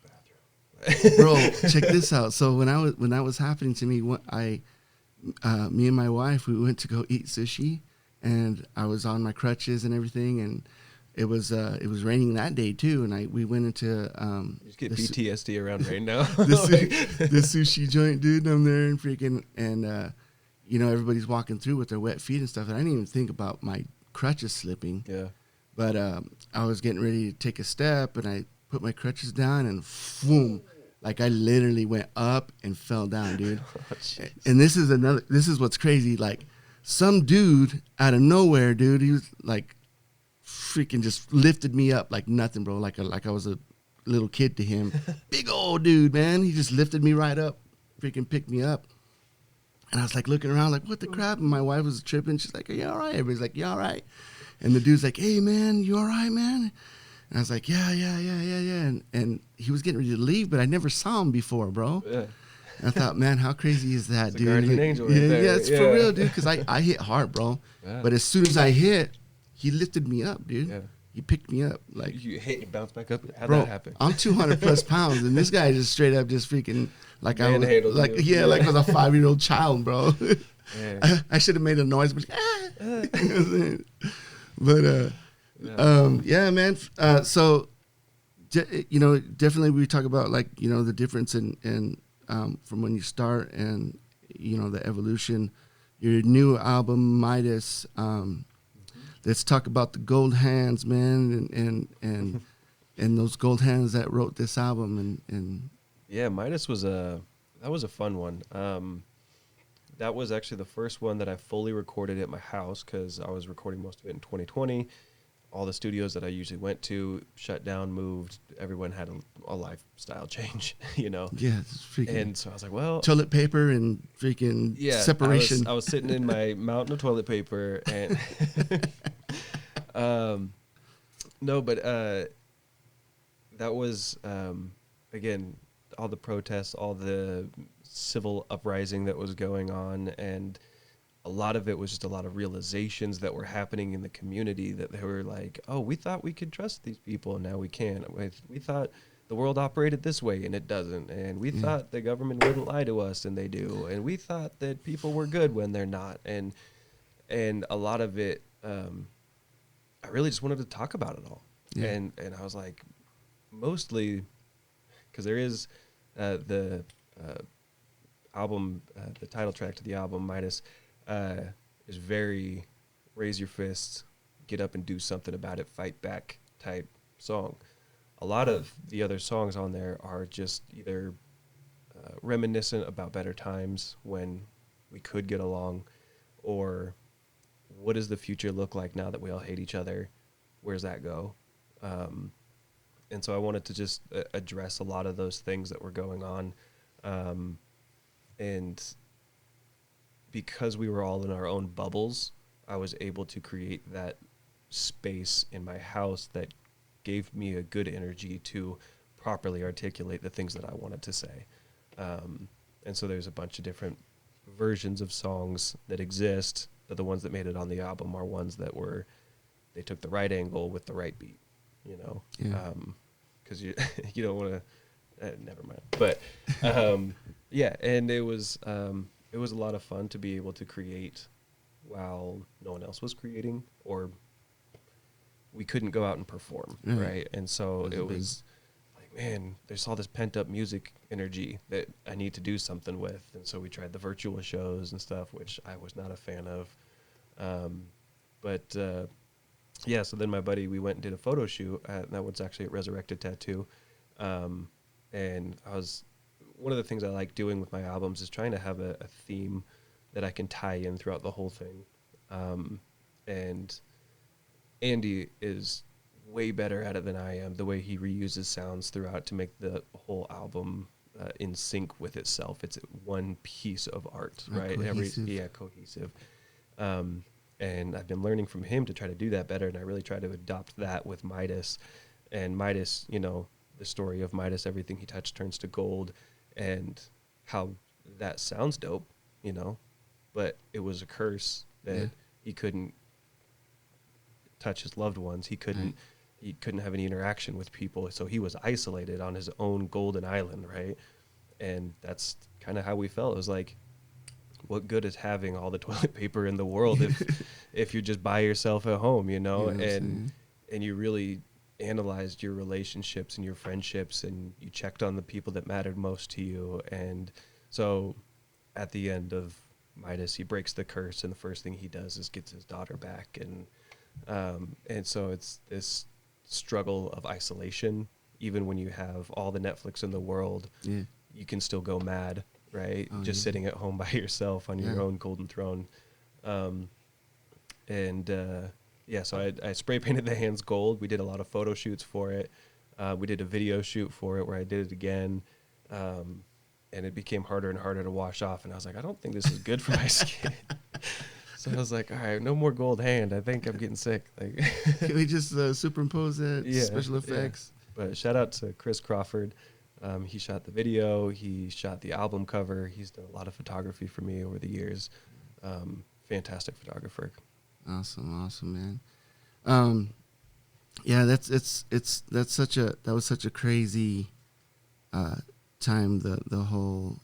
bathroom. Bro, check this out. So when that was happening to me, me and my wife, we went to go eat sushi, and I was on my crutches and everything, and it was raining that day too, and we went into you just get PTSD around rain now. the sushi joint, dude. I'm there and freaking, and you know, everybody's walking through with their wet feet and stuff, and I didn't even think about my crutches slipping. Yeah. But I was getting ready to take a step, and I put my crutches down, and boom. Like, I literally went up and fell down, dude. And this is what's crazy. Like, some dude out of nowhere, dude, he was like, freaking just lifted me up like nothing, bro. Like I was a little kid to him. Big old dude, man. He just lifted me right up, freaking picked me up. And I was like looking around like, what the crap? And my wife was tripping. She's like, are you all right? Everybody's like, you all right? And the dude's like, hey, man, you all right, man? And I was like, yeah. And he was getting ready to leave, but I never saw him before, bro. Yeah. And I thought, man, how crazy is that, dude? Guardian angel right there. Yeah, it's for real, dude, because I hit hard, bro. Yeah. But as soon as I hit, he lifted me up, dude. Yeah. He picked me up. Like, you hit and bounce back up? How'd bro, that happen? I'm 200 plus pounds, and this guy just straight up just freaking, like I was, like, like I was a 5-year-old child, bro. Yeah. I should have made a noise, but yeah, man. So, you know, definitely we talk about, like, you know, the difference in from when you start and, you know, the evolution. Your new album, Midas. Let's talk about the gold hands, man, and those gold hands that wrote this album. And yeah, Midas was that was a fun one. That was actually the first one that I fully recorded at my house, because I was recording most of it in 2020. All the studios that I usually went to shut down, moved. Everyone had a lifestyle change, you know? Yeah. And so I was like, well... toilet paper and freaking separation. I was sitting in my mountain of toilet paper and... no, but that was, again, all the protests, all the civil uprising that was going on, and... a lot of it was just a lot of realizations that were happening in the community, that they were like, oh, we thought we could trust these people, and now we can't. We thought the world operated this way, and it doesn't. And we thought the government wouldn't lie to us, and they do. And we thought that people were good when they're not. And a lot of it, I really just wanted to talk about it all. Yeah. And I was like, mostly, because there is the album, the title track to the album, Midas, is very raise your fists, get up and do something about it, fight back type song. A lot of the other songs on there are just either reminiscent about better times when we could get along, or what does the future look like now that we all hate each other? Where's that go? And so I wanted to just address a lot of those things that were going on. And because we were all in our own bubbles, I was able to create that space in my house that gave me a good energy to properly articulate the things that I wanted to say. And so there's a bunch of different versions of songs that exist, but the ones that made it on the album are ones that they took the right angle with the right beat, you know? Yeah. 'Cause you don't want to, never mind. But, yeah, and it was a lot of fun to be able to create while no one else was creating, or we couldn't go out and perform, right? And so it was like, man, there's all this pent-up music energy that I need to do something with. And so we tried the virtual shows and stuff, which I was not a fan of. But yeah, so then my buddy, we went and did a photo shoot. That was actually at Resurrected Tattoo. And one of the things I like doing with my albums is trying to have a theme that I can tie in throughout the whole thing. And Andy is way better at it than I am, the way he reuses sounds throughout to make the whole album in sync with itself. It's one piece of art, right? Cohesive. Cohesive. And I've been learning from him to try to do that better, and I really try to adopt that with Midas. And Midas, the story of Midas, everything he touched turns to gold, and how that sounds dope, but it was a curse that he couldn't touch his loved ones. He couldn't have any interaction with people, so he was isolated on his own golden island, right? And that's kind of how we felt. It was like, what good is having all the toilet paper in the world if you're just by yourself at home, and you really analyzed your relationships and your friendships, and you checked on the people that mattered most to you. And so at the end of Midas, he breaks the curse, and the first thing he does is gets his daughter back. And so it's this struggle of isolation. Even when you have all the Netflix in the world, you can still go mad, right? Just sitting at home by yourself on your own golden throne. So I spray painted the hands gold. We did a lot of photo shoots for it. We did a video shoot for it where I did it again. And it became harder and harder to wash off. And I was like, I don't think this is good for my skin. So I was like, all right, no more gold hand. I think I'm getting sick. Like, can we just superimpose that special effects? Yeah. But shout out to Chris Crawford. He shot the video. He shot the album cover. He's done a lot of photography for me over the years. Fantastic photographer. Awesome, man. That was such a crazy time. The whole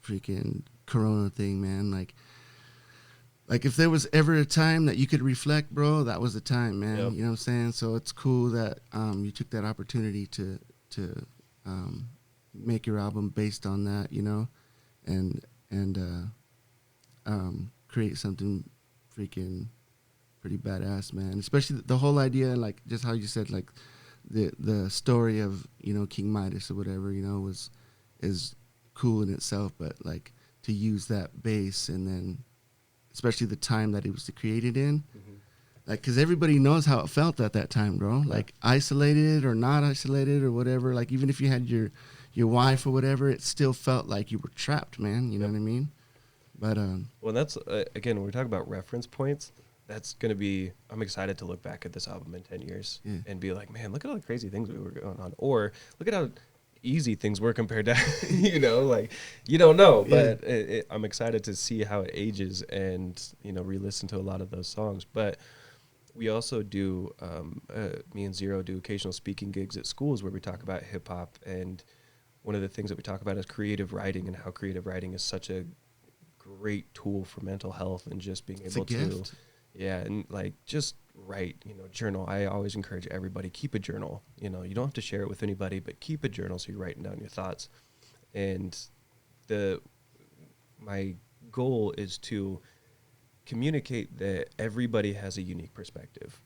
freaking Corona thing, man. Like if there was ever a time that you could reflect, bro, that was the time, man. Yep. You know what I'm saying? So it's cool that you took that opportunity to make your album based on that, and create something freaking pretty badass, man. Especially the whole idea, like just how you said, like the story of King Midas or whatever, is cool in itself, but like to use that base, and then especially the time that it was created in, like because everybody knows how it felt at that time, bro. Like isolated or not isolated or whatever. Like even if you had your wife or whatever, it still felt like you were trapped, man. You know what I mean? But well, that's again, when we talk about reference points, that's gonna be. I'm excited to look back at this album in 10 years and be like, man, look at all the crazy things we were going on, or look at how easy things were compared to, like you don't know, but I'm excited to see how it ages and re-listen to a lot of those songs. But we also do, me and Zero do occasional speaking gigs at schools where we talk about hip hop, and one of the things that we talk about is creative writing, and how creative writing is such a great tool for mental health and just being able to, and like just write, journal. I always encourage everybody, keep a journal. You don't have to share it with anybody, but keep a journal so you're writing down your thoughts. And my goal is to communicate that everybody has a unique perspective.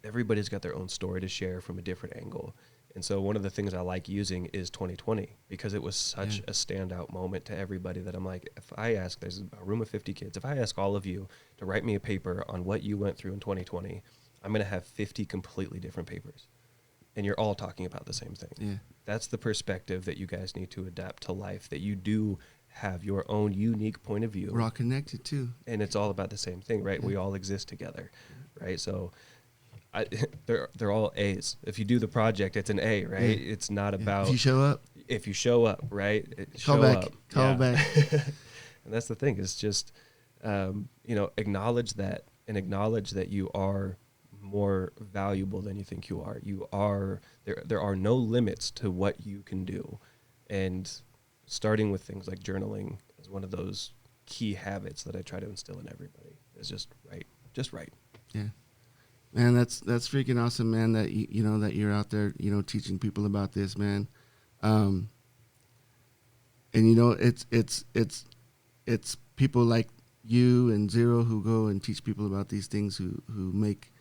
Everybody's got their own story to share from a different angle. And so one of the things I like using is 2020, because it was such a standout moment to everybody that I'm like, if I ask, there's a room of 50 kids, if I ask all of you to write me a paper on what you went through in 2020, I'm going to have 50 completely different papers. And you're all talking about the same thing. Yeah. That's the perspective that you guys need to adapt to life, that you do have your own unique point of view. We're all connected too. And it's all about the same thing, right? Yeah. We all exist together, right? So they're all A's. If you do the project, it's an A, right? Yeah. It's not about if you show up, right? Call back. And that's the thing. It's just acknowledge that, and acknowledge that you are more valuable than you think you are. You are there are no limits to what you can do. And starting with things like journaling is one of those key habits that I try to instill in everybody. Is just write. Yeah. Man, that's freaking awesome, man, that that you're out there, teaching people about this, man. And it's people like you and Zero who go and teach people about these things who make,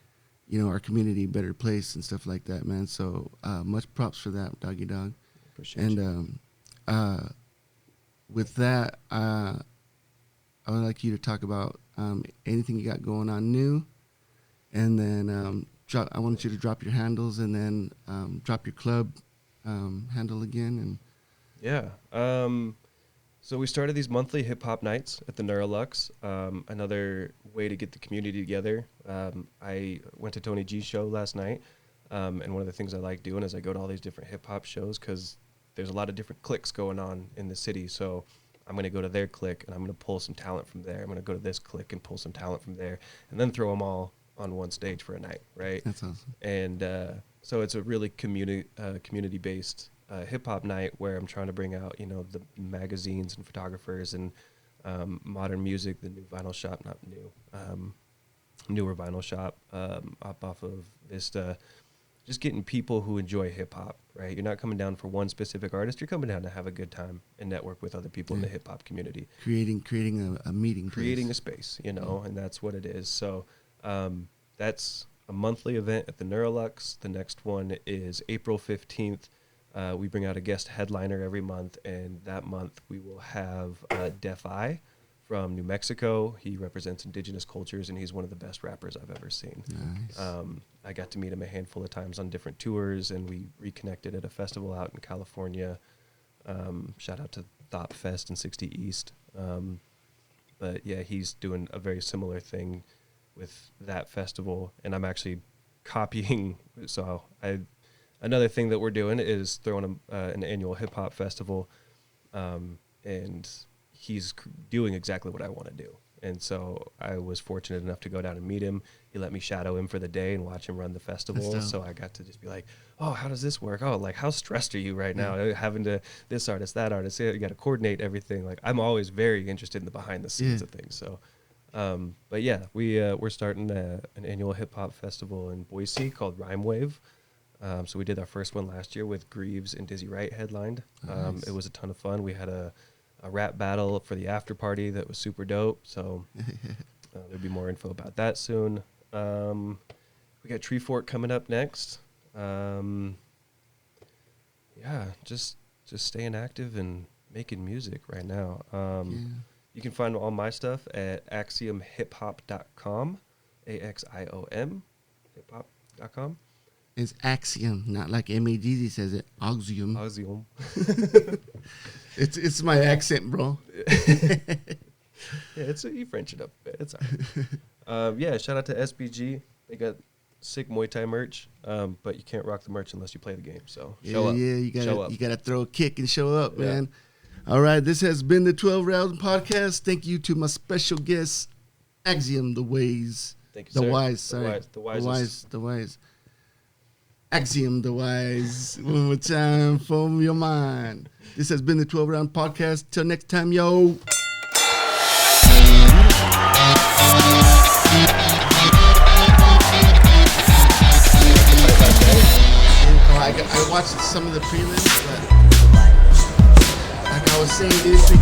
our community a better place and stuff like that, man. So much props for that, doggy dog. Appreciate and with that, I would like you to talk about anything you got going on new, and then I want you to drop your handles, and then drop your club handle again. And yeah. So we started these monthly hip-hop nights at the Neurolux, another way to get the community together. I went to Tony G's show last night, and one of the things I like doing is I go to all these different hip-hop shows because there's a lot of different cliques going on in the city. So I'm going to go to their clique, and I'm going to pull some talent from there. I'm going to go to this clique and pull some talent from there, and then throw them all on one stage for a night, right? That's awesome. And so it's a really community-based hip-hop night where I'm trying to bring out, the magazines and photographers and modern music, the new vinyl shop, not new, newer vinyl shop up off of Vista, just getting people who enjoy hip-hop, right? You're not coming down for one specific artist. You're coming down to have a good time and network with other people in the hip-hop community. Creating a meeting place. Creating a space, and that's what it is. So that's a monthly event at the Neurolux. The next one is April 15th. We bring out a guest headliner every month, and that month we will have Def I from New Mexico. He represents indigenous cultures, and he's one of the best rappers I've ever seen. Nice. I got to meet him a handful of times on different tours, and we reconnected at a festival out in California. Shout out to Thought Fest in 60 East. But yeah, he's doing a very similar thing with that festival, and I'm actually copying. So another thing that we're doing is throwing an annual hip hop festival, and he's doing exactly what I want to do. And so I was fortunate enough to go down and meet him. He let me shadow him for the day and watch him run the festival. So I got to just be like, oh, how does this work? Oh, like, how stressed are you right now? Having to, this artist, that artist, you got to coordinate everything. Like, I'm always very interested in the behind the scenes of things. So, but yeah, we're starting an annual hip hop festival in Boise called Rhyme Wave. So we did our first one last year with Greaves and Dizzy Wright headlined. Nice. It was a ton of fun. We had a rap battle for the after party that was super dope. So there'll be more info about that soon. We got Tree Fork coming up next. Yeah, just staying active and making music right now. You can find all my stuff at axiomhiphop.com, AXIOM, hiphop.com. It's Axiom, not like MAGZ says it. Axiom. Axiom. It's my accent, bro. Yeah, you French it up a bit. It's all right. Yeah, shout out to SBG. They got sick Muay Thai merch, but you can't rock the merch unless you play the game. So show up. Yeah, you gotta throw a kick and show up, man. Yeah. All right, this has been the 12 Round Podcast. Thank you to my special guest, Axiom The Wyze. Thank you, The sir. Wyze, sorry. The Wyze. Axiom The Wyze. One more time, from your mind. This has been the 12 Round Podcast. Till next time, yo. I watched some of the prelims, but like I was saying, this week